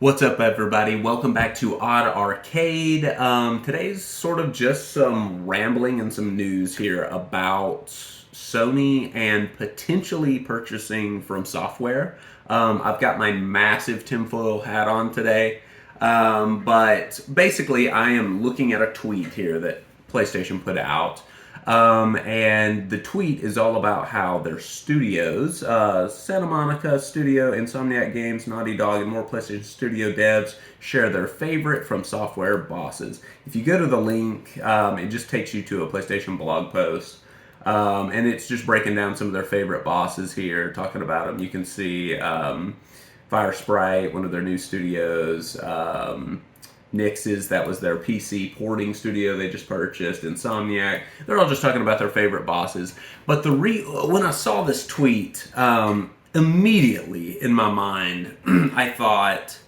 What's up, everybody? Welcome back to Odd Arcade. Today's sort of just some rambling and some news here about Sony and potentially purchasing FromSoftware. I've got my massive tinfoil hat on today, but basically, I am looking at a tweet here that PlayStation put out. And the tweet is all about how their studios, Santa Monica Studio, Insomniac Games, Naughty Dog, and more PlayStation Studio devs share their favorite from software bosses. If you go to the link, it just takes you to a PlayStation blog post. And it's just breaking down some of their favorite bosses here, talking about them. You can see Fire Sprite, one of their new studios. Nix's, that was their PC porting studio they just purchased. Insomniac, they're all just talking about their favorite bosses. But when I saw this tweet, immediately in my mind, I thought,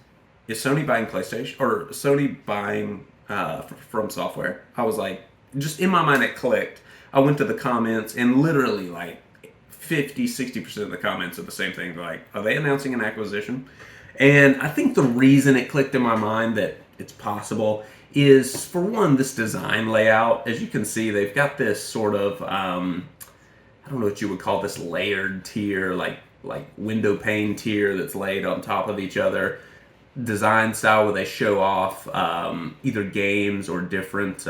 is Sony buying PlayStation or Sony buying FromSoftware? I was like, just in my mind, it clicked. I went to the comments and literally like 50-60% of the comments are the same thing. Like, are they announcing an acquisition? And I think the reason it clicked in my mind that it's possible is, for one, this design layout. As you can see, they've got this sort of I don't know what you would call this, layered tier, like window pane tier that's laid on top of each other design style, where they show off either games or different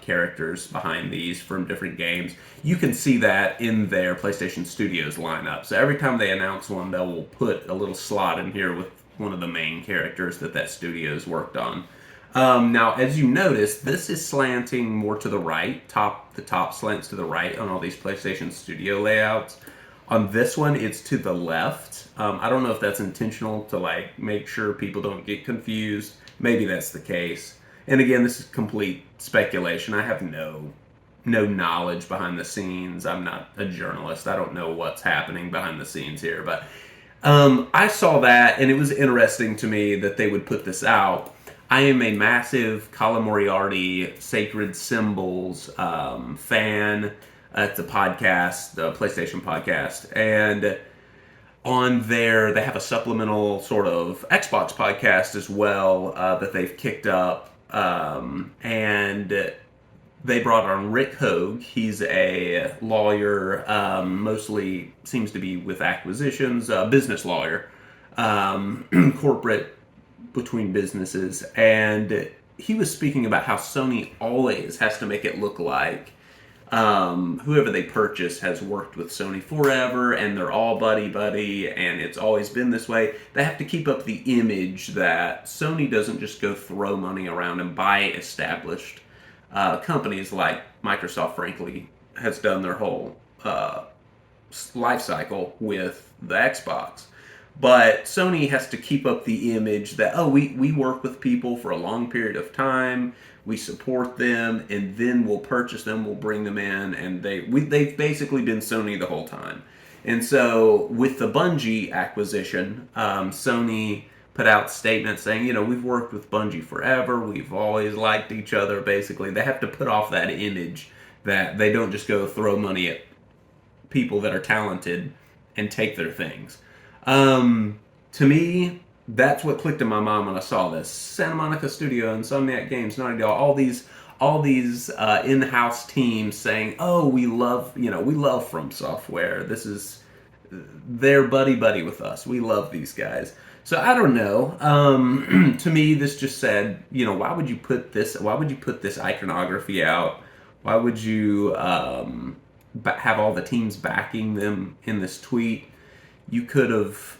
characters behind these from different games. You can see that in their PlayStation Studios lineup. So every time they announce one, they will put a little slot in here with one of the main characters that studio's worked on. Now, as you notice, this is slanting more to the right. The top slants to the right on all these PlayStation Studio layouts. On this one, it's to the left. I don't know if that's intentional to like make sure people don't get confused. Maybe that's the case. And again, this is complete speculation. I have no knowledge behind the scenes. I'm not a journalist. I don't know what's happening behind the scenes here, but I saw that, and it was interesting to me that they would put this out. I am a massive Colin Moriarty Sacred Symbols fan. It's a podcast, the PlayStation podcast, and on there they have a supplemental sort of Xbox podcast as well that they've kicked up, and they brought on Rick Hogue. He's a lawyer, mostly seems to be with acquisitions, business lawyer, corporate between businesses. And he was speaking about how Sony always has to make it look like whoever they purchase has worked with Sony forever, and they're all buddy-buddy, and it's always been this way. They have to keep up the image that Sony doesn't just go throw money around and buy established companies like Microsoft, frankly, has done their whole life cycle with the Xbox. But Sony has to keep up the image that, oh, we work with people for a long period of time, we support them, and then we'll purchase them, we'll bring them in, and they've basically been Sony the whole time. And so with the Bungie acquisition, Sony put out statements saying, we've worked with Bungie forever, we've always liked each other, basically. They have to put off that image that they don't just go throw money at people that are talented and take their things. To me, that's what clicked in my mind when I saw this. Santa Monica Studio, Insomniac Games, Naughty Dog, all these in-house teams saying, "Oh, we love FromSoftware. This is they're buddy with us. We love these guys." So I don't know. To me, this just said, why would you put this? Why would you put this iconography out? Why would you have all the teams backing them in this tweet? You could have.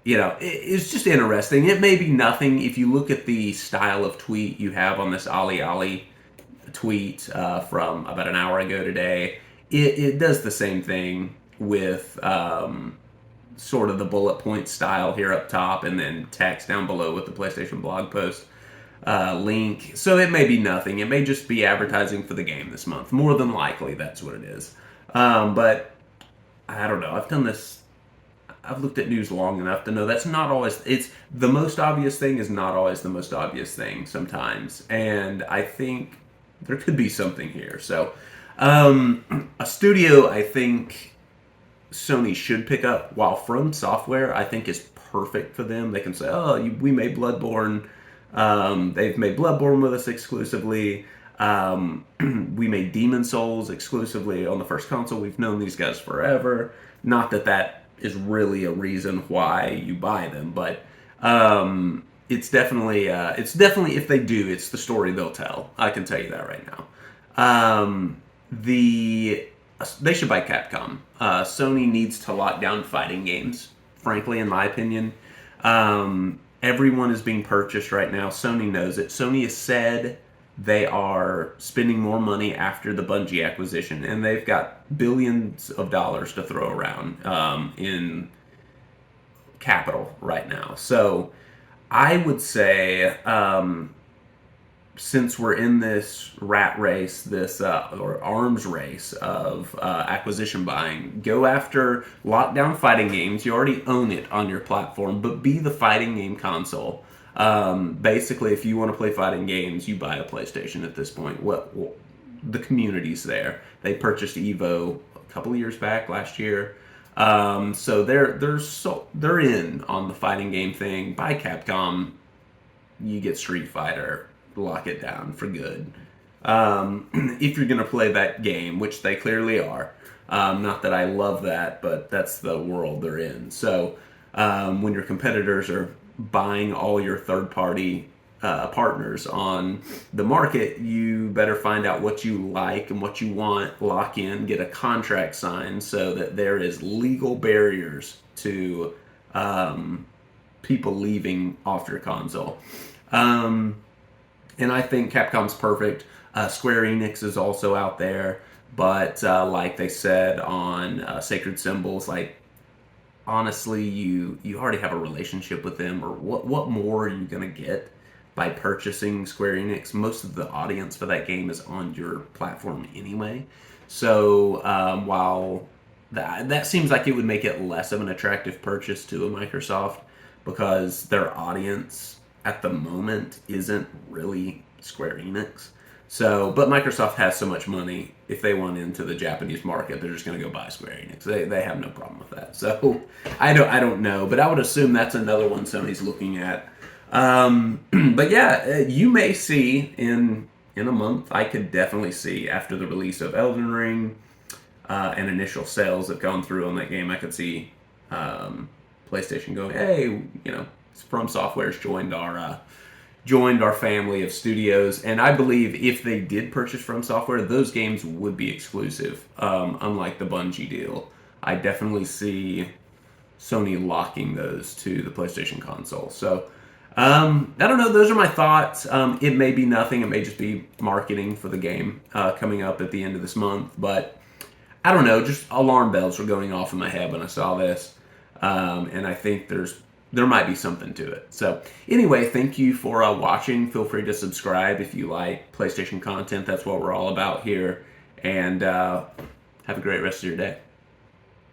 It's just interesting. It may be nothing. If you look at the style of tweet you have on this Ali tweet from about an hour ago today, it does the same thing with sort of the bullet point style here up top and then text down below with the PlayStation blog post link. So it may be nothing. It may just be advertising for the game this month. More than likely, that's what it is. But I don't know. I've looked at news long enough to know that's not always, it's the most obvious thing is not always the most obvious thing sometimes. And I think there could be something here. So, a studio I think Sony should pick up, while FromSoftware I think is perfect for them. They can say, "Oh, we made Bloodborne. They've made Bloodborne with us exclusively. We made Demon Souls exclusively on the first console. We've known these guys forever." Not that that is really a reason why you buy them, but it's definitely if they do, it's the story they'll tell. I can tell you that right now. They should buy Capcom. Sony needs to lock down fighting games, frankly, in my opinion. Everyone is being purchased right now. Sony knows it. Sony has said they are spending more money after the Bungie acquisition, and they've got billions of dollars to throw around in capital right now. So I would say, since we're in this rat race, this or arms race of acquisition buying, go after lockdown fighting games. You already own it on your platform, but be the fighting game console. Basically, if you want to play fighting games, you buy a PlayStation at this point. The community's there. They purchased Evo a couple of years back, last year. So they're in on the fighting game thing. Buy Capcom, you get Street Fighter, lock it down for good. If you're gonna play that game, which they clearly are. Not that I love that, but that's the world they're in. So when your competitors are buying all your third-party partners on the market, you better find out what you like and what you want, lock in, get a contract signed so that there is legal barriers to people leaving off your console. And I think Capcom's perfect. Square Enix is also out there, but like they said on Sacred Symbols, like, honestly, you already have a relationship with them, or what more are you going to get by purchasing Square Enix? Most of the audience for that game is on your platform anyway. So while that seems like it would make it less of an attractive purchase to a Microsoft, because their audience at the moment isn't really Square Enix. So, but Microsoft has so much money, if they want into the Japanese market, they're just going to go buy Square Enix. They have no problem with that. So, I don't know, but I would assume that's another one Sony's looking at. But yeah, you may see in a month, I could definitely see after the release of Elden Ring and initial sales have gone through on that game, I could see PlayStation going, hey, FromSoftware's joined our family of studios, and I believe if they did purchase FromSoftware, those games would be exclusive, unlike the Bungie deal. I definitely see Sony locking those to the PlayStation console. So, I don't know, those are my thoughts. It may be nothing, it may just be marketing for the game coming up at the end of this month, but I don't know, just alarm bells were going off in my head when I saw this, and I think there might be something to it. So anyway, thank you for watching. Feel free to subscribe if you like PlayStation content. That's what we're all about here. And have a great rest of your day.